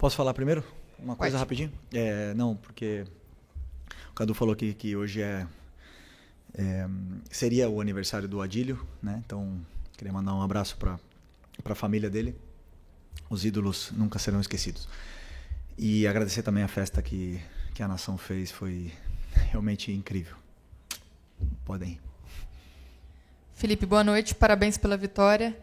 Posso falar primeiro? Uma coisa Pode. rapidinho? Não, porque o Cadu falou que hoje seria o aniversário do Adílio, né? Então, queria mandar um abraço para a família dele. Os ídolos nunca serão esquecidos. E agradecer também a festa que a nação fez, foi realmente incrível. Podem ir. Felipe, boa noite, parabéns pela vitória.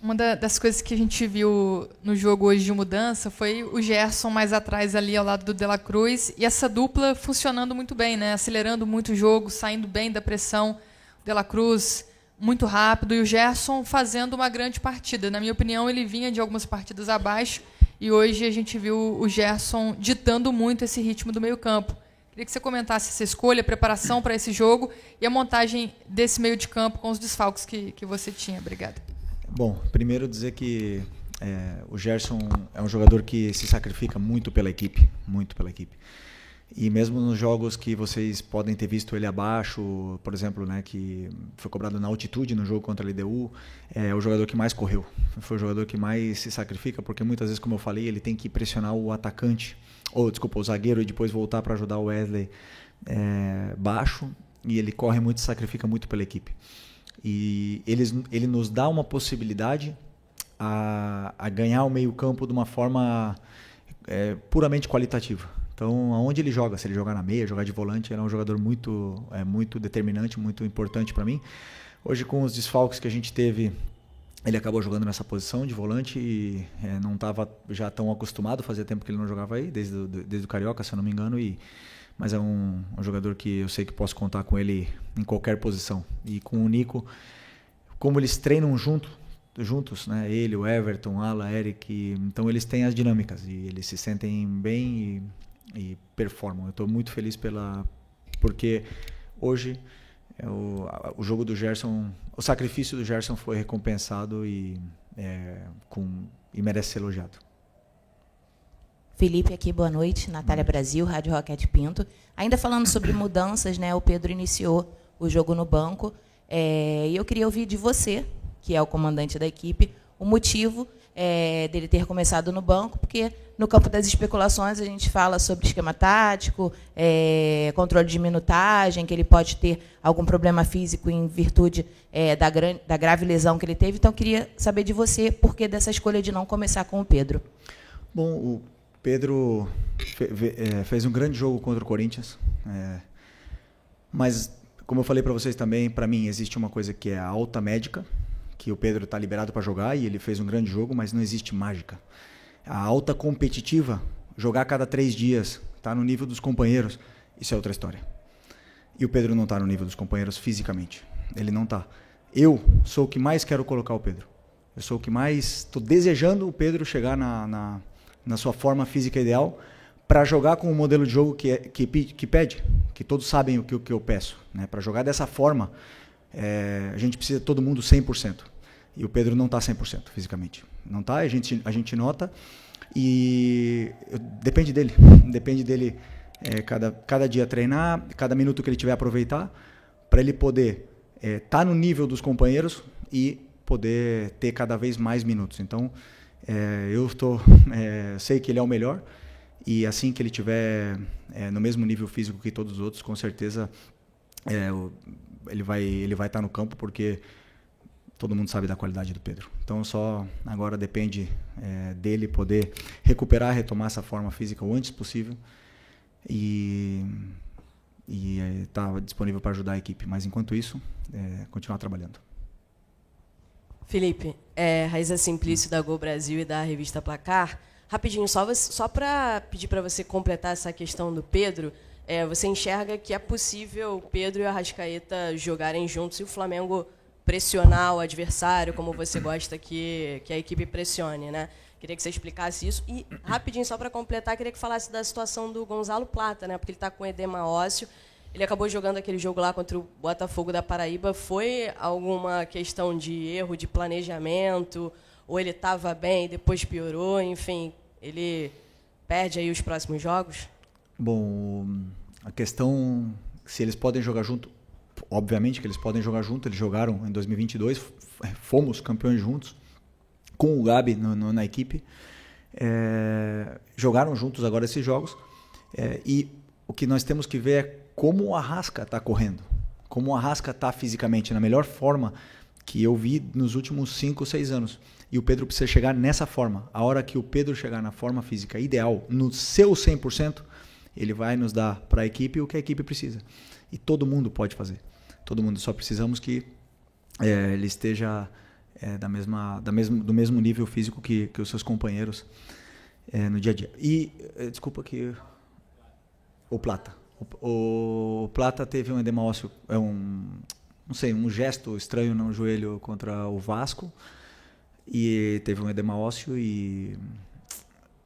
Uma das coisas que a gente viu no jogo hoje de mudança foi o Gerson mais atrás ali ao lado do De La Cruz e essa dupla funcionando muito bem, né? Acelerando muito o jogo, saindo bem da pressão. O De La Cruz muito rápido e o Gerson fazendo uma grande partida. Na minha opinião, ele vinha de algumas partidas abaixo e hoje a gente viu o Gerson ditando muito esse ritmo do meio-campo. Queria que você comentasse essa escolha, a preparação para esse jogo e a montagem desse meio de campo com os desfalques que você tinha. Obrigada. Bom, primeiro dizer que o Gerson é um jogador que se sacrifica muito pela equipe, E mesmo nos jogos que vocês podem ter visto ele abaixo, por exemplo, né, que foi cobrado na altitude no jogo contra a LDU, é o jogador que mais correu. Foi o jogador que mais se sacrifica, porque muitas vezes, como eu falei, ele tem que pressionar o atacante, o zagueiro, e depois voltar para ajudar o Wesley baixo, e ele corre muito, se sacrifica muito pela equipe. E ele nos dá uma possibilidade a ganhar o meio-campo de uma forma puramente qualitativa. Então, aonde ele joga, se ele jogar na meia, jogar de volante, ele é um jogador muito determinante, muito importante para mim. Hoje, com os desfalques que a gente teve, ele acabou jogando nessa posição de volante e não estava já tão acostumado, fazia tempo que ele não jogava aí, desde o Carioca, se eu não me engano, mas é um jogador que eu sei que posso contar com ele em qualquer posição. E com o Nico, como eles treinam juntos, né? Ele, o Everton, Ala, Eric, então eles têm as dinâmicas e eles se sentem bem e performam. Eu estou muito feliz porque hoje o jogo do Gerson, o sacrifício do Gerson foi recompensado e merece ser elogiado. Felipe aqui, boa noite. Natália Brasil, Rádio Roquete Pinto. Ainda falando sobre mudanças, né? O Pedro iniciou o jogo no banco e eu queria ouvir de você, que é o comandante da equipe, o motivo dele ter começado no banco, porque no campo das especulações a gente fala sobre esquema tático, controle de minutagem, que ele pode ter algum problema físico em virtude da grave lesão que ele teve. Então, eu queria saber de você por que dessa escolha de não começar com o Pedro. Bom, o Pedro fez um grande jogo contra o Corinthians, mas, como eu falei para vocês também, para mim existe uma coisa que é a alta médica, que o Pedro está liberado para jogar e ele fez um grande jogo, mas não existe mágica. A alta competitiva, jogar a cada 3 dias, tá no nível dos companheiros, isso é outra história. E o Pedro não está no nível dos companheiros fisicamente. Ele não está. Eu sou o que mais quero colocar o Pedro. Eu sou o que mais estou desejando o Pedro chegar na sua forma física ideal para jogar com o modelo de jogo que pede, que todos sabem o que eu peço. Né? Para jogar dessa forma, a gente precisa de todo mundo 100%. E o Pedro não está 100% fisicamente. Não está, a gente nota. E depende dele cada dia treinar, cada minuto que ele tiver aproveitar, para ele poder estar no nível dos companheiros e poder ter cada vez mais minutos. Então, eu sei que ele é o melhor e assim que ele tiver no mesmo nível físico que todos os outros, com certeza ele vai estar no campo, porque todo mundo sabe da qualidade do Pedro. Então só agora depende dele poder retomar essa forma física o antes possível e estar disponível para ajudar a equipe. Mas enquanto isso, continuar trabalhando. Felipe, Raíza Simplício da Gol Brasil e da revista Placar. Rapidinho, só para pedir para você completar essa questão do Pedro, você enxerga que é possível o Pedro e o Arrascaeta jogarem juntos e o Flamengo pressionar o adversário, como você gosta que a equipe pressione, né? Queria que você explicasse isso. E, rapidinho, só para completar, queria que falasse da situação do Gonzalo Plata, né? Porque ele está com edema ósseo. Ele acabou jogando aquele jogo lá contra o Botafogo da Paraíba. Foi alguma questão de erro de planejamento? Ou ele estava bem, depois piorou? Enfim, ele perde aí os próximos jogos? Bom, a questão se eles podem jogar junto, obviamente que eles podem jogar junto. Eles jogaram em 2022, fomos campeões juntos, com o Gabi na equipe. jogaram juntos agora esses jogos, e o que nós temos que ver é como o Arrasca está correndo, como o Arrasca está fisicamente na melhor forma que eu vi nos últimos 5 ou 6 anos. E o Pedro precisa chegar nessa forma. A hora que o Pedro chegar na forma física ideal, no seu 100%, ele vai nos dar para a equipe o que a equipe precisa. E todo mundo pode fazer. Todo mundo. Só precisamos que ele esteja do mesmo nível físico que os seus companheiros no dia a dia. E, desculpa que... O Plata. O Plata teve um edema ósseo, um gesto estranho no joelho contra o Vasco, e teve um edema ósseo e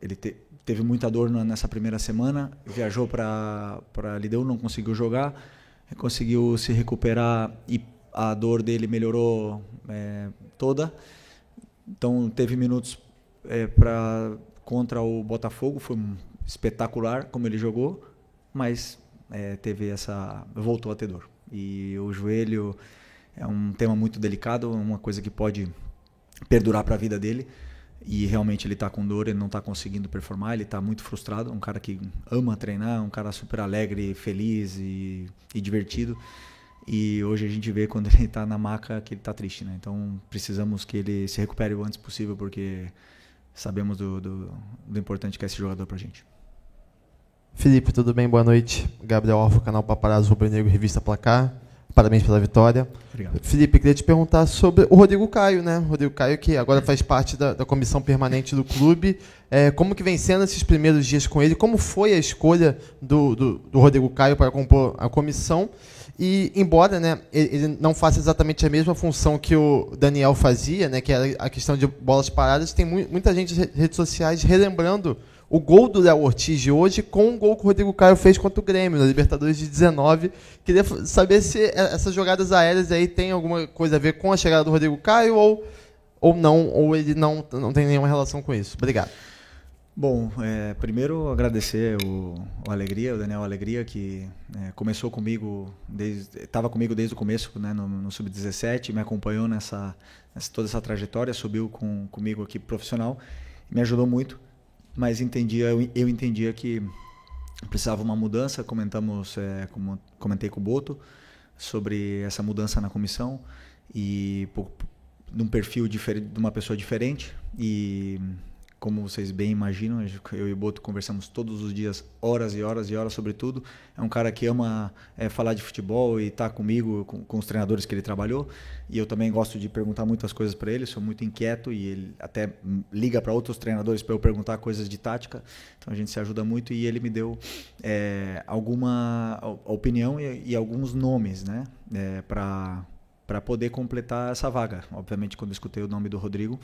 ele teve muita dor nessa primeira semana, viajou para Lideu, não conseguiu jogar, conseguiu se recuperar e a dor dele melhorou toda, então teve minutos contra o Botafogo, foi espetacular como ele jogou, mas voltou a ter dor. E o joelho é um tema muito delicado, uma coisa que pode perdurar para a vida dele, e realmente ele está com dor, ele não está conseguindo performar, ele está muito frustrado, um cara que ama treinar, um cara super alegre, feliz e divertido, e hoje a gente vê quando ele está na maca que ele está triste, né? Então precisamos que ele se recupere o antes possível, porque sabemos do importante que é esse jogador para a gente. Felipe, tudo bem? Boa noite. Gabriel Alfa, canal Paparazzo Rubro Negro, Revista Placar. Parabéns pela vitória. Obrigado. Felipe, queria te perguntar sobre o Rodrigo Caio, né? O Rodrigo Caio, que agora faz parte da comissão permanente do clube. Como que vem sendo esses primeiros dias com ele? Como foi a escolha do Rodrigo Caio para compor a comissão? E, embora, né, ele não faça exatamente a mesma função que o Daniel fazia, né, que era a questão de bolas paradas, tem muita gente nas redes sociais relembrando o gol do Léo Ortiz de hoje com o gol que o Rodrigo Caio fez contra o Grêmio, na Libertadores de 19. Queria saber se essas jogadas aéreas aí tem alguma coisa a ver com a chegada do Rodrigo Caio ou não, ou ele não tem nenhuma relação com isso. Obrigado. Bom, primeiro agradecer o Daniel Alegria, que começou comigo, estava comigo desde o começo, né, no Sub-17, me acompanhou toda essa trajetória, subiu comigo aqui profissional, me ajudou muito. Mas eu entendia que precisava uma mudança. Comentei com o Boto sobre essa mudança na comissão e de um perfil diferente, de uma pessoa diferente. E como vocês bem imaginam, eu e o Boto conversamos todos os dias, horas e horas e horas sobre tudo. É um cara que ama falar de futebol e está comigo, com os treinadores que ele trabalhou. E eu também gosto de perguntar muitas coisas para ele, sou muito inquieto e ele até liga para outros treinadores para eu perguntar coisas de tática. Então a gente se ajuda muito e ele me deu alguma opinião e alguns nomes, né, para poder completar essa vaga. Obviamente, quando eu escutei o nome do Rodrigo,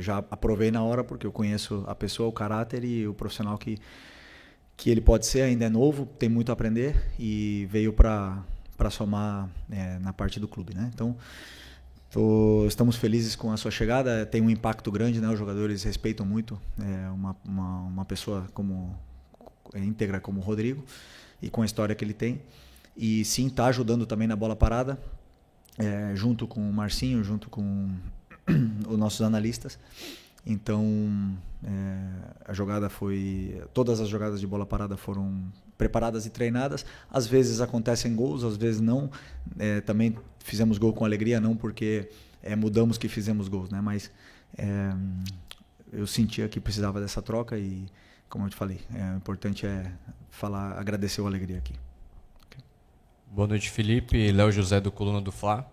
já aprovei na hora, porque eu conheço a pessoa, o caráter e o profissional que ele pode ser. Ainda é novo, tem muito a aprender e veio para somar na parte do clube, né? Então estamos felizes com a sua chegada. Tem um impacto grande, né? Os jogadores respeitam muito uma pessoa íntegra como o Rodrigo e com a história que ele tem. E sim, está ajudando também na bola parada, junto com o Marcinho, junto com os nossos analistas. Então todas as jogadas de bola parada foram preparadas e treinadas. Às vezes acontecem gols, às vezes não. Também fizemos gol com alegria, não porque mudamos que fizemos gols, né? Mas eu sentia que precisava dessa troca e, como eu te falei, o importante é agradecer o Alegria aqui. Okay. Boa noite, Felipe. Léo José, do Coluna do Fla.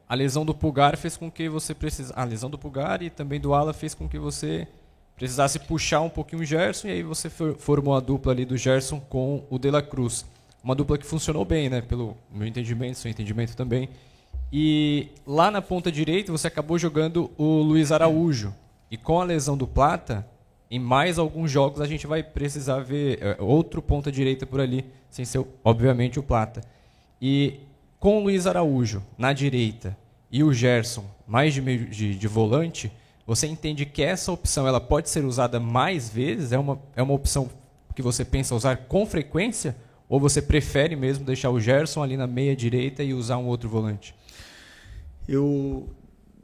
A lesão do Pulgar fez com que você a lesão do Pulgar e também do Ala fez com que você precisasse puxar um pouquinho o Gerson, e aí você formou a dupla ali do Gerson com o De La Cruz. Uma dupla que funcionou bem, né? Pelo meu entendimento, seu entendimento também. E lá na ponta direita você acabou jogando o Luiz Araújo. E com a lesão do Plata, em mais alguns jogos a gente vai precisar ver outro ponta direita por ali, sem ser, obviamente, o Plata. E com o Luiz Araújo na direita e o Gerson mais de meio de volante, você entende que essa opção ela pode ser usada mais vezes? É uma opção que você pensa usar com frequência? Ou você prefere mesmo deixar o Gerson ali na meia direita e usar um outro volante? Eu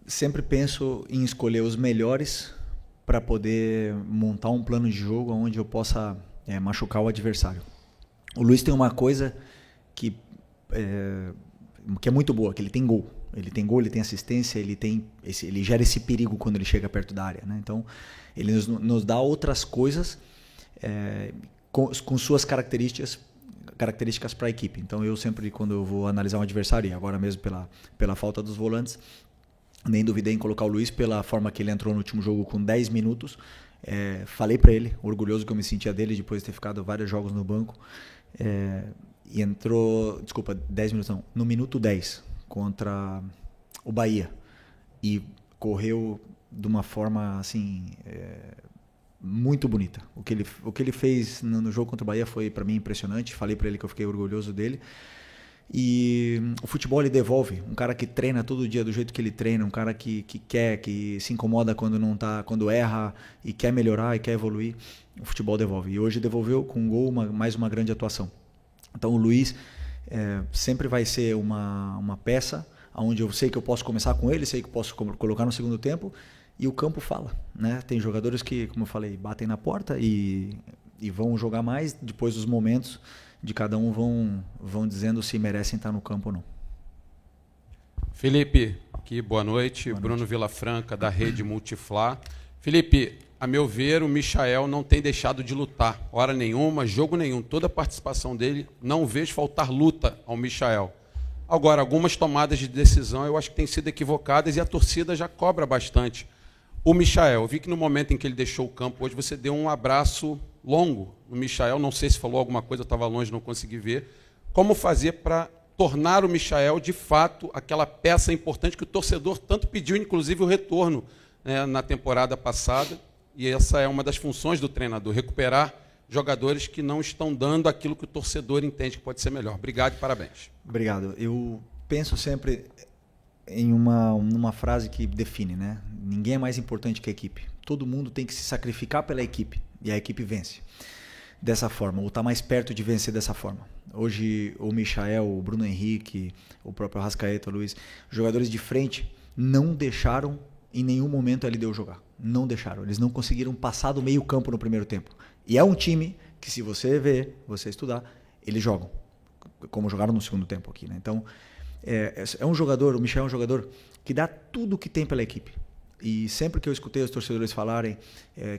sempre penso em escolher os melhores para poder montar um plano de jogo onde eu possa machucar o adversário. O Luiz tem uma coisa que é muito boa, que ele tem gol. Ele tem gol, ele tem assistência, ele gera esse perigo quando ele chega perto da área, né? Então, ele nos dá outras coisas com suas características para a equipe. Então, eu sempre, quando eu vou analisar um adversário, e agora mesmo pela falta dos volantes, nem duvidei em colocar o Luiz pela forma que ele entrou no último jogo com 10 minutos. Falei para ele, orgulhoso que eu me sentia dele depois de ter ficado vários jogos no banco. E entrou, 10 minutos não, no minuto 10 contra o Bahia. E correu de uma forma assim muito bonita. O que ele fez no jogo contra o Bahia foi para mim impressionante. Falei para ele que eu fiquei orgulhoso dele. E o futebol ele devolve. Um cara que treina todo dia do jeito que ele treina, um cara que quer, que se incomoda quando erra e quer melhorar e quer evoluir, o futebol devolve. E hoje devolveu com um gol, mais uma grande atuação. Então o Luiz sempre vai ser uma peça onde eu sei que eu posso começar com ele, sei que eu posso colocar no segundo tempo, e o campo fala, né? Tem jogadores que, como eu falei, batem na porta e vão jogar mais. Depois dos momentos de cada um vão dizendo se merecem estar no campo ou não. Felipe, aqui, boa noite. Bruno Vilafranca, da Rede Multiflá. Felipe, a meu ver, o Michael não tem deixado de lutar. Hora nenhuma, jogo nenhum. Toda a participação dele, não vejo faltar luta ao Michael. Agora, algumas tomadas de decisão eu acho que têm sido equivocadas e a torcida já cobra bastante. O Michael, eu vi que no momento em que ele deixou o campo hoje, você deu um abraço longo no Michael. Não sei se falou alguma coisa, eu estava longe, não consegui ver. Como fazer para tornar o Michael, de fato, aquela peça importante que o torcedor tanto pediu, inclusive o retorno, né, na temporada passada. E essa é uma das funções do treinador, recuperar jogadores que não estão dando aquilo que o torcedor entende que pode ser melhor. Obrigado e parabéns. Obrigado. Eu penso sempre em uma frase que define, né? Ninguém é mais importante que a equipe. Todo mundo tem que se sacrificar pela equipe e a equipe vence dessa forma, ou está mais perto de vencer dessa forma. Hoje o Michael, o Bruno Henrique, o próprio Arrascaeta, o Luiz, jogadores de frente não deixaram em nenhum momento a LDU jogar. Não deixaram. Eles não conseguiram passar do meio campo no primeiro tempo. E é um time que, se você ver, você estudar, eles jogam como jogaram no segundo tempo aqui, né? Então, é um jogador, o Michael é um jogador que dá tudo o que tem pela equipe. E sempre que eu escutei os torcedores falarem,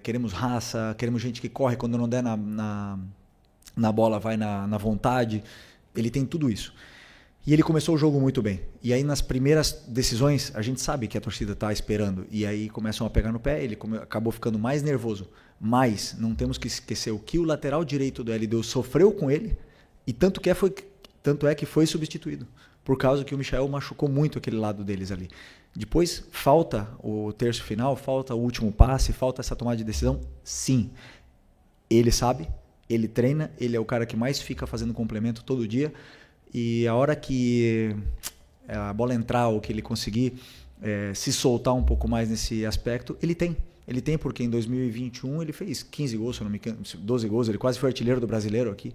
queremos raça, queremos gente que corre quando não der na bola, vai na vontade, ele tem tudo isso. E ele começou o jogo muito bem. E aí, nas primeiras decisões, a gente sabe que a torcida está esperando. E aí começam a pegar no pé, ele acabou ficando mais nervoso. Mas não temos que esquecer o que o lateral direito do LDU sofreu com ele, e tanto é que foi substituído. Por causa que o Michael machucou muito aquele lado deles ali. Depois, falta o terço final, falta o último passe, falta essa tomada de decisão? Sim. Ele sabe, ele treina, ele é o cara que mais fica fazendo complemento todo dia. E a hora que a bola entrar ou que ele conseguir se soltar um pouco mais nesse aspecto, ele tem. Ele tem porque em 2021 ele fez 15 gols, se não me engano, 12 gols. Ele quase foi artilheiro do Brasileiro aqui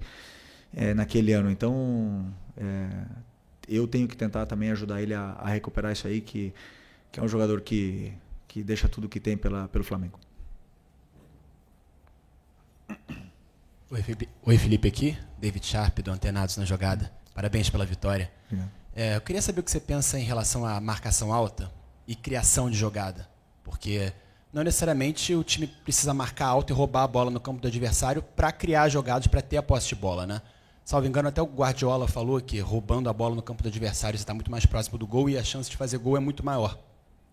naquele ano. Então, eu tenho que tentar também ajudar ele a recuperar isso aí, que é um jogador que deixa tudo que tem pelo Flamengo. Oi, Felipe aqui. David Sharp, do Antenados na Jogada. Parabéns pela vitória. Eu queria saber o que você pensa em relação à marcação alta e criação de jogada. Porque não necessariamente o time precisa marcar alto e roubar a bola no campo do adversário para criar jogadas, para ter a posse de bola, né? Salvo engano, até o Guardiola falou que roubando a bola no campo do adversário você está muito mais próximo do gol e a chance de fazer gol é muito maior.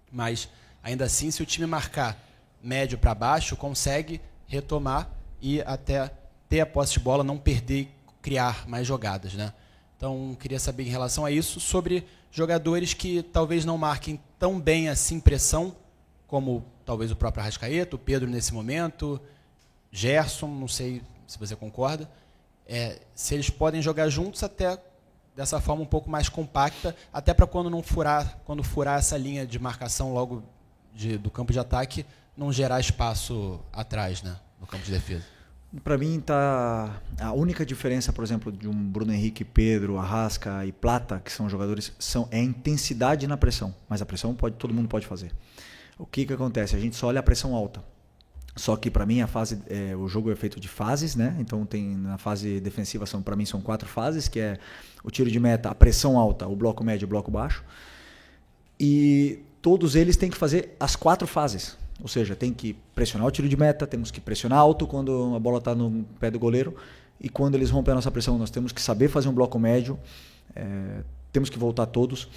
Mas, ainda assim, se o time marcar médio para baixo, consegue retomar e até ter a posse de bola, não perder e criar mais jogadas, né? Então, queria saber em relação a isso, sobre jogadores que talvez não marquem tão bem assim pressão, como talvez o próprio Arrascaeta, o Pedro nesse momento, Gerson, não sei se você concorda, se eles podem jogar juntos até dessa forma um pouco mais compacta, até para quando furar essa linha de marcação logo do campo de ataque, não gerar espaço atrás, né, no campo de defesa. Para mim, a única diferença, por exemplo, de um Bruno Henrique, Pedro, Arrasca e Plata, que são jogadores, é a intensidade na pressão. Mas a pressão todo mundo pode fazer. O que acontece? A gente só olha a pressão alta. Só que para mim o jogo é feito de fases, né? Então na fase defensiva para mim são 4 fases, que é o tiro de meta, a pressão alta, o bloco médio e o bloco baixo. E todos eles têm que fazer as 4 fases. Ou seja, tem que pressionar o tiro de meta, temos que pressionar alto quando a bola está no pé do goleiro, e quando eles rompem a nossa pressão, nós temos que saber fazer um bloco médio, temos que voltar todos.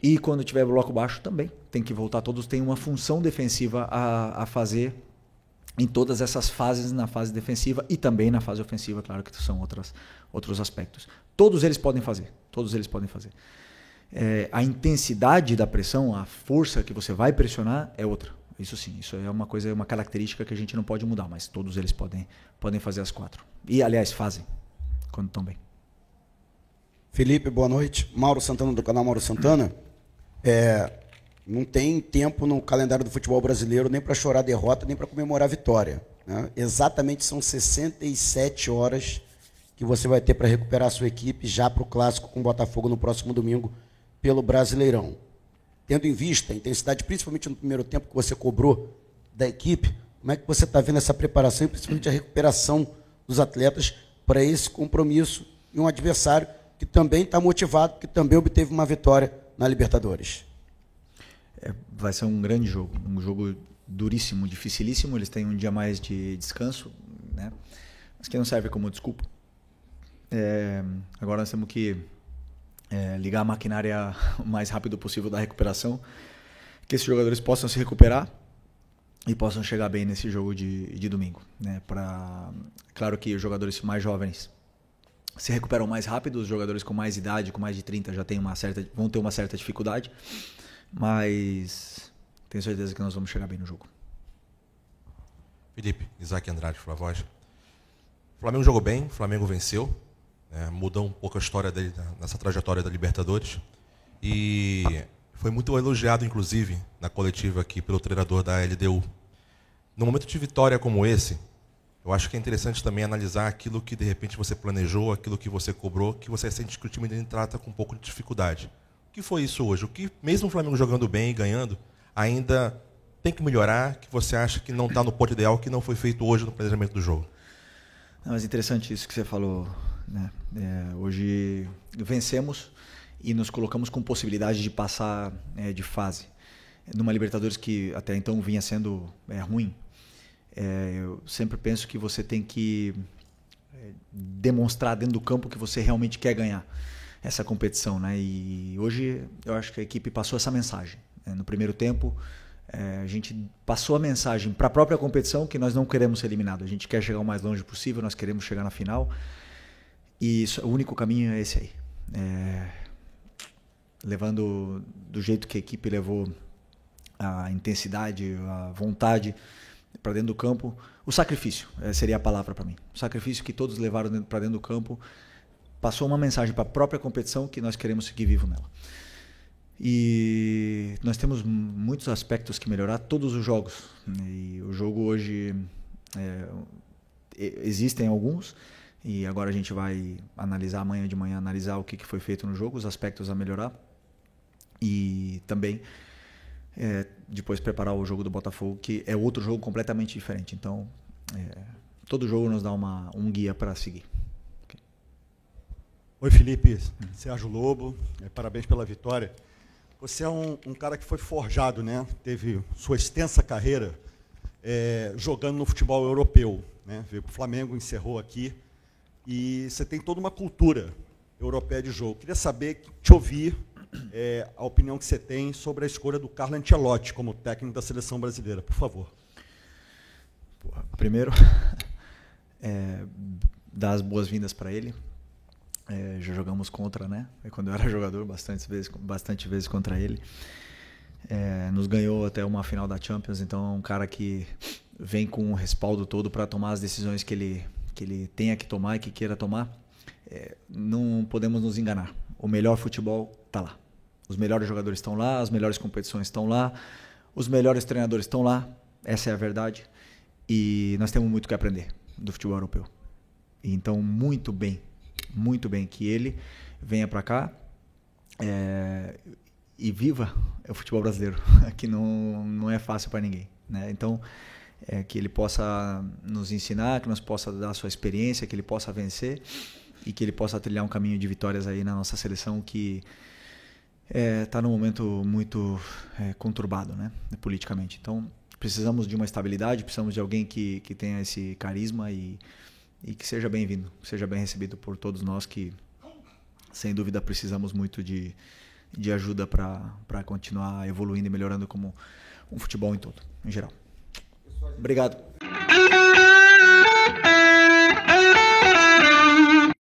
E quando tiver bloco baixo também tem que voltar todos. Tem uma função defensiva a fazer em todas essas fases, na fase defensiva e também na fase ofensiva, claro que são outros aspectos. Todos eles podem fazer. A intensidade da pressão, a força que você vai pressionar é outra. Isso sim, isso é uma característica que a gente não pode mudar, mas todos eles podem fazer as 4. E, aliás, fazem, quando estão bem. Felipe, boa noite. Mauro Santana, do canal Mauro Santana. Não tem tempo no calendário do futebol brasileiro nem para chorar derrota, nem para comemorar vitória, né? Exatamente são 67 horas que você vai ter para recuperar a sua equipe já para o Clássico com o Botafogo no próximo domingo pelo Brasileirão. Tendo em vista a intensidade, principalmente no primeiro tempo que você cobrou da equipe, como é que você está vendo essa preparação e principalmente a recuperação dos atletas para esse compromisso e um adversário que também está motivado, que também obteve uma vitória na Libertadores? Vai ser um grande jogo, um jogo duríssimo, dificilíssimo. Eles têm um dia mais de descanso, né? Mas que não serve como desculpa. Agora nós temos que ligar a maquinária o mais rápido possível da recuperação, que esses jogadores possam se recuperar e possam chegar bem nesse jogo de domingo, né? Claro que os jogadores mais jovens se recuperam mais rápido, os jogadores com mais idade, com mais de 30, já vão ter uma certa dificuldade, mas tenho certeza que nós vamos chegar bem no jogo. Felipe, Isaac Andrade, Flavoz. O Flamengo jogou bem, o Flamengo venceu, mudou um pouco a história dele nessa trajetória da Libertadores, e foi muito elogiado, inclusive, na coletiva aqui pelo treinador da LDU. No momento de vitória como esse, eu acho que é interessante também analisar aquilo que de repente você planejou, aquilo que você cobrou, que você sente que o time dele trata com um pouco de dificuldade. O que foi isso hoje? O que, mesmo o Flamengo jogando bem e ganhando, ainda tem que melhorar, que você acha que não está no ponto ideal, que não foi feito hoje no planejamento do jogo? Não, mas interessante isso que você falou, né? Hoje vencemos e nos colocamos com possibilidade de passar de fase. Numa Libertadores que até então vinha sendo ruim, eu sempre penso que você tem que demonstrar dentro do campo que você realmente quer ganhar essa competição, né? E hoje eu acho que a equipe passou essa mensagem. No primeiro tempo, a gente passou a mensagem para a própria competição que nós não queremos ser eliminados. A gente quer chegar o mais longe possível, nós queremos chegar na final. E o único caminho é esse aí. Levando do jeito que a equipe levou a intensidade, a vontade para dentro do campo. O sacrifício seria a palavra para mim. O sacrifício que todos levaram para dentro do campo passou uma mensagem para a própria competição que nós queremos seguir vivo nela. E nós temos muitos aspectos que melhorar, todos os jogos. E o jogo hoje, existem alguns, e agora a gente vai analisar amanhã de manhã, analisar o que foi feito no jogo, os aspectos a melhorar. E também depois preparar o jogo do Botafogo, que é outro jogo completamente diferente. Então, todo jogo nos dá um guia para seguir. Okay. Oi, Felipe. Sérgio Lobo. Parabéns pela vitória. Você é um cara que foi forjado, né? Teve sua extensa carreira jogando no futebol europeu, né? Veio para o Flamengo, encerrou aqui. E você tem toda uma cultura europeia de jogo. Queria saber, te ouvir, a opinião que você tem sobre a escolha do Carlo Ancelotti como técnico da seleção brasileira, por favor. Primeiro, dar as boas-vindas para ele. Já jogamos contra, né? Quando eu era jogador, bastante vezes contra ele. Nos ganhou até uma final da Champions, então é um cara que vem com o respaldo todo para tomar as decisões que ele tenha que tomar e que queira tomar. Não podemos nos enganar. O melhor futebol está lá. Os melhores jogadores estão lá, as melhores competições estão lá, os melhores treinadores estão lá. Essa é a verdade. E nós temos muito que aprender do futebol europeu. E então, muito bem que ele venha para cá e viva o futebol brasileiro, que não é fácil para ninguém, né? Então, que ele possa nos ensinar, que nós possa dar a sua experiência, que ele possa vencer e que ele possa trilhar um caminho de vitórias aí na nossa seleção que está num momento muito conturbado, né, politicamente. Então, precisamos de uma estabilidade, precisamos de alguém que tenha esse carisma e que seja bem-vindo, seja bem recebido por todos nós que, sem dúvida, precisamos muito de ajuda para continuar evoluindo e melhorando como um futebol em todo, em geral. Obrigado.